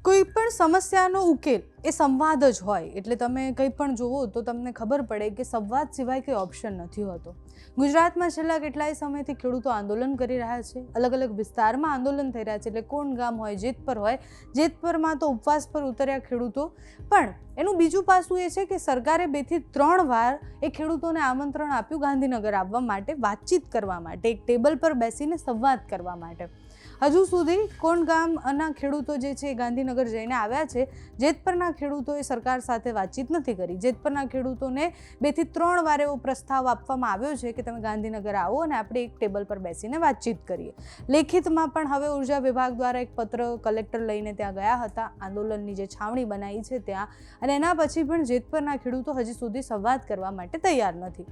કોઈ પણ સમસ્યાનો ઉકેલ એ સંવાદ જ હોય, એટલે તમે કંઈ પણ જુઓ તો તમને ખબર પડે કે સંવાદ સિવાય કંઈ ઓપ્શન નથી હોતો. ગુજરાતમાં છેલ્લા કેટલાય સમયથી ખેડૂતો આંદોલન કરી રહ્યા છે, અલગ અલગ વિસ્તારમાં આંદોલન થઈ રહ્યા છે. એટલે કોણ ગામ હોય, જેતપરમાં તો ઉપવાસ પર ઉતર્યા ખેડૂતો. પણ એનું બીજું પાસું એ છે કે સરકારે 2 થી 3 વાર એ ખેડૂતોને આમંત્રણ આપ્યું ગાંધીનગર આવવા માટે, વાતચીત કરવા માટે, એક ટેબલ પર બેસીને સંવાદ કરવા માટે. હજુ સુધી કોણ ગામના ખેડૂતો જે છે એ ગાંધીનગર જઈને આવ્યા છે. જેતપરના ખેડૂતોએ સરકાર સાથે વાતચીત નથી કરી. જેતપરના ખેડૂતોને 2 થી 3 વાર એવો પ્રસ્તાવ આપવામાં આવ્યો છે કે તમે ગાંધીનગર આવો અને આપણે એક ટેબલ પર બેસીને વાતચીત કરીએ. લેખિતમાં પણ હવે ઉર્જા વિભાગ દ્વારા એક પત્ર કલેક્ટર લઈને ત્યાં ગયા હતા, આંદોલનની જે છાવણી બનાવી છે ત્યાં, અને એના પછી પણ જેતપરના ખેડૂતો હજી સુધી સંવાદ કરવા માટે તૈયાર નથી.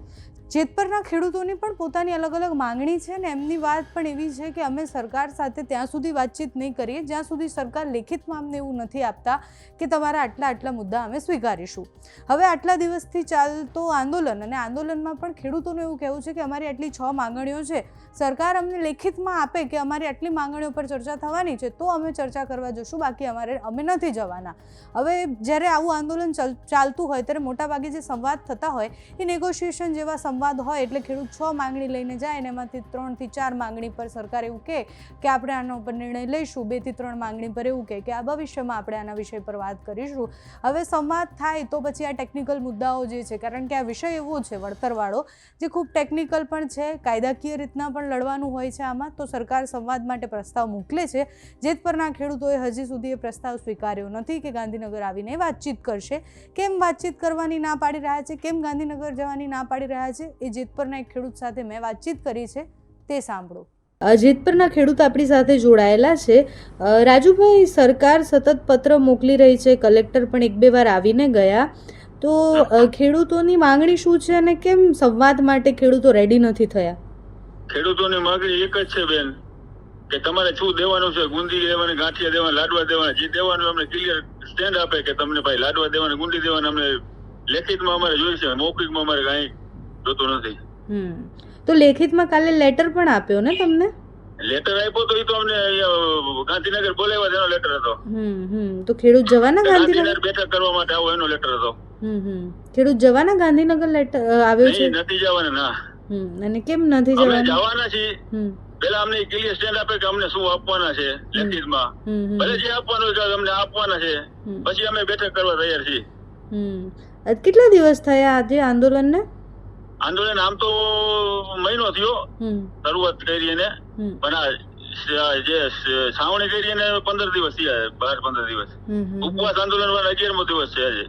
જેતપરના ખેડૂતોની પણ પોતાની અલગ અલગ માંગણી છે ને એમની વાત પણ એવી છે કે અમે સરકાર સાથે ત્યાં સુધી વાતચીત નહીં કરીએ જ્યાં સુધી સરકાર લેખિતમાં અમને એવું નથી આપતા કે તમારા આટલા મુદ્દા અમે સ્વીકારીશું. હવે આટલા દિવસથી ચાલતો આંદોલન, અને આંદોલનમાં પણ ખેડૂતોનું એવું કહેવું છે કે અમારી આટલી 6 માંગણીઓ છે, સરકાર અમને લેખિતમાં આપે કે અમારી આટલી માંગણીઓ પર ચર્ચા થવાની છે તો અમે ચર્ચા કરવા જશું, બાકી અમે નથી જવાના. હવે જ્યારે આવું આંદોલન ચાલતું હોય ત્યારે મોટાભાગે જે સંવાદ થતા હોય એ નેગોશિએશન જેવા સંવાદ હોય. એટલે ખેડૂત 6 માંગણી લઈને જાય અને એમાંથી 3 થી 4 માંગણી પર સરકાર એવું કહે કે આપણે આના ઉપર નિર્ણય લઈશું, 2 થી 3 માંગણી પર એવું કહે કે આ ભવિષ્યમાં આપણે આના વિષય પર વાત કરીશું. હવે સંવાદ થાય તો પછી આ ટેકનિકલ મુદ્દાઓ જે છે, કારણ કે આ વિષય એવો છે વળતરવાળો જે ખૂબ ટેકનિકલ પણ છે, કાયદાકીય રીતના પણ લડવાનું હોય છે આમાં, તો સરકાર સંવાદ માટે પ્રસ્તાવ મોકલે છે. જેતપરના ખેડૂતોએ હજી સુધી એ પ્રસ્તાવ સ્વીકાર્યો નથી કે ગાંધીનગર આવીને વાતચીત કરશે. કેમ વાતચીત કરવાની ના પાડી રહ્યા છે, કેમ ગાંધીનગર જવાની ના પાડી રહ્યા છે, એ જેતપરના એક ખેડૂત સાથે મેં વાતચીત કરી છે, તે સાંભળો. જેતપરના ખેડૂત આપણી સાથે જોડાયેલા છે. રાજુભાઈ, સરકાર સતત પત્ર મોકલી રહી છે, કલેક્ટર પણ 1-2 વાર આવીને ગયા, તો ખેડૂતોની માંગણી શું છે અને કેમ સંવાદ માટે ખેડૂતો રેડી નથી થયા? ખેડૂતોની માંગણી એક જ છે બેન, કે તમારે શું દેવાનું છે, ગુંદી દેવાની, ગાંઠિયા દેવાના, લાડવા દેવાના, જે દેવાનું અમને ક્લિયર સ્ટેન્ડ આપે કે તમને ભાઈ લાડવા દેવાના, ગુંદી દેવાના અમને લેખિતમાં અમારે જોઈએ છે, મૌખિકમાં અમારે કાંઈ જોતું નથી. તો લેખિતમાં કાલે લેટર પણ આપ્યો ને તમને? લેટર આપ્યો તો એ તો અમને ગાંધીનગર બોલાવ્યા તેનો લેટર હતો. તો ખેડૂત જવાના ગાંધીનગર બેઠક કરવા માટે આવો એનો લેટર હતો. ખેડૂત જવાના ગાંધીનગર લેટર આવ્યો છે? નથી જવાના ના. અને કેમ નથી જવાના? જવાના છીએ. પેલા અમને ક્લિયર સ્ટેન્ડ આપે કે અમને શું આપવાના છે લેખિતમાં, ભલે જે આપવાનું હોય અમને આપવાના છે, પછી અમે બેઠક કરવા તૈયાર છીએ. કેટલા દિવસ થયા આજે આંદોલનને? આંદોલન આમ તો મહિનો થયો શરૂઆત કરી એને, પણ આ જે છાવણી કરી એને 15 દિવસ થયા, 12-15 દિવસ. ઉપવાસ આંદોલન વાળા 11મો દિવસ છે આજે.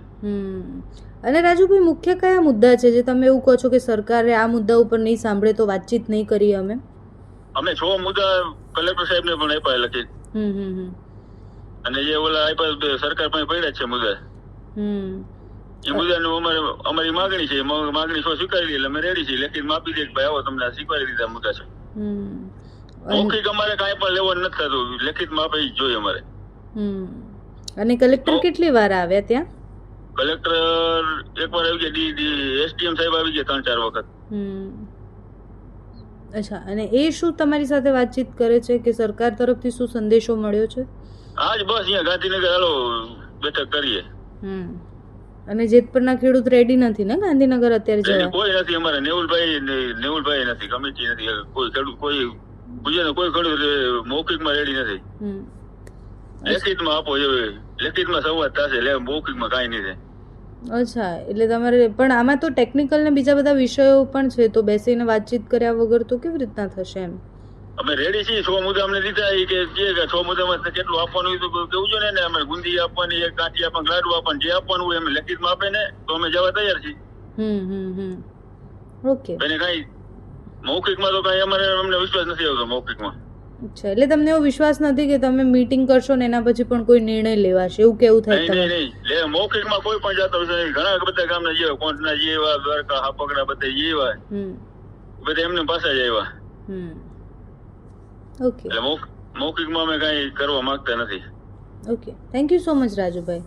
અને રાજુભાઈ, મુખ્ય કયા મુદ્દા છે જે તમે એવું કહો છો કે સરકારે આ મુદ્દા ઉપર નહીં સાંભળે તો વાતચીત નહીં કરી? અમે 6 મુદ્દા કલેક્ટર સાહેબ ને પણ આપ્યા લખી, અને જે ઓલા આપ્યા સરકાર પાસે પડ્યા છે મુદ્દા, એ મુદ્દાનું અમારી માંગણી છે. માંગણી સ્વીકારી એટલે અમે રેડી છીએ, લેખિતમાં આપી દે કે ભાઈ આવો તમને સ્વીકારી દીધા મુદ્દા છે. મૌખિક અમારે કાંઈ પણ લેવાનું નથી થતું, લેખિતમાં આપે જોઈએ અમારે. અને કલેક્ટર કેટલી વાર આવ્યા ત્યાં? કલેક્ટર એકવાર આવી ગયા, એસડીએમ સાહેબ આવી ગયા 3-4 વખત. અચ્છા, અને એ શું તમારી સાથે વાતચીત કરે છે કે સરકાર તરફથી શું સંદેશો મળ્યો છે? આજ બસ અહીંયા ગાંધીનગર હાલો બેઠક કરીએ. અને જેતપરના ખેડૂત રેડી નથી ને ગાંધીનગર અત્યારે જવા? કોઈ નથી અમારે, નેવુલભાઈ નથી, કમિટી નથી, કોઈ ખેડૂત, કોઈ ગુજરાતનો કોઈ ખેડૂત મૌખિકમાં રેડી નથી. લેખિતમાં આપો, લેખિતમાં સંવાદ થશે, મૌખિકમાં કાંઈ નહીં. અચ્છા, એટલે તમારે પણ આમાં તો ટેકનિકલ ને બીજા બધા વિષયો પણ છે, તો બેસીને વાતચીત કર્યા વગર તો કેવી રીતના થશે એમ? અમે રેડી છીએ. 6 મુદ્દા અમને દીધા, એ કે 6 મુદ્દામાં કેટલું આપવાનું હોય તો કેવું છે ને, અમે ગુંદી આપવાની, ગાંઠી આપવાની, લાડુ આપવાની, જે આપવાનું હોય અમે લેખિતમાં આપે ને તો અમે જવા તૈયાર છીએ. ઓકે. એને કાંઈ મૌખિકમાં તો કાંઈ અમને વિશ્વાસ નથી આવતો મૌખિકમાં. અચ્છા, એટલે તમને એવો વિશ્વાસ નથી કે તમે મીટિંગ કરશો ને એના પછી પણ કોઈ નિર્ણય લેવાશે, એવું કેવું થાય? નહીં, મૌખિકમાં કોઈ પણ જાતો ઘણા બધા ગામના જેવા, કોંટના જેવા, દ્વારકા, હાપકડા બધા જેવા, બધા એમને પાછા જ આવ્યા. ઓકે, એટલે મૌખિકમાં અમે કાંઈ કરવા માંગતા નથી. Okay, thank you so much Rajubhai.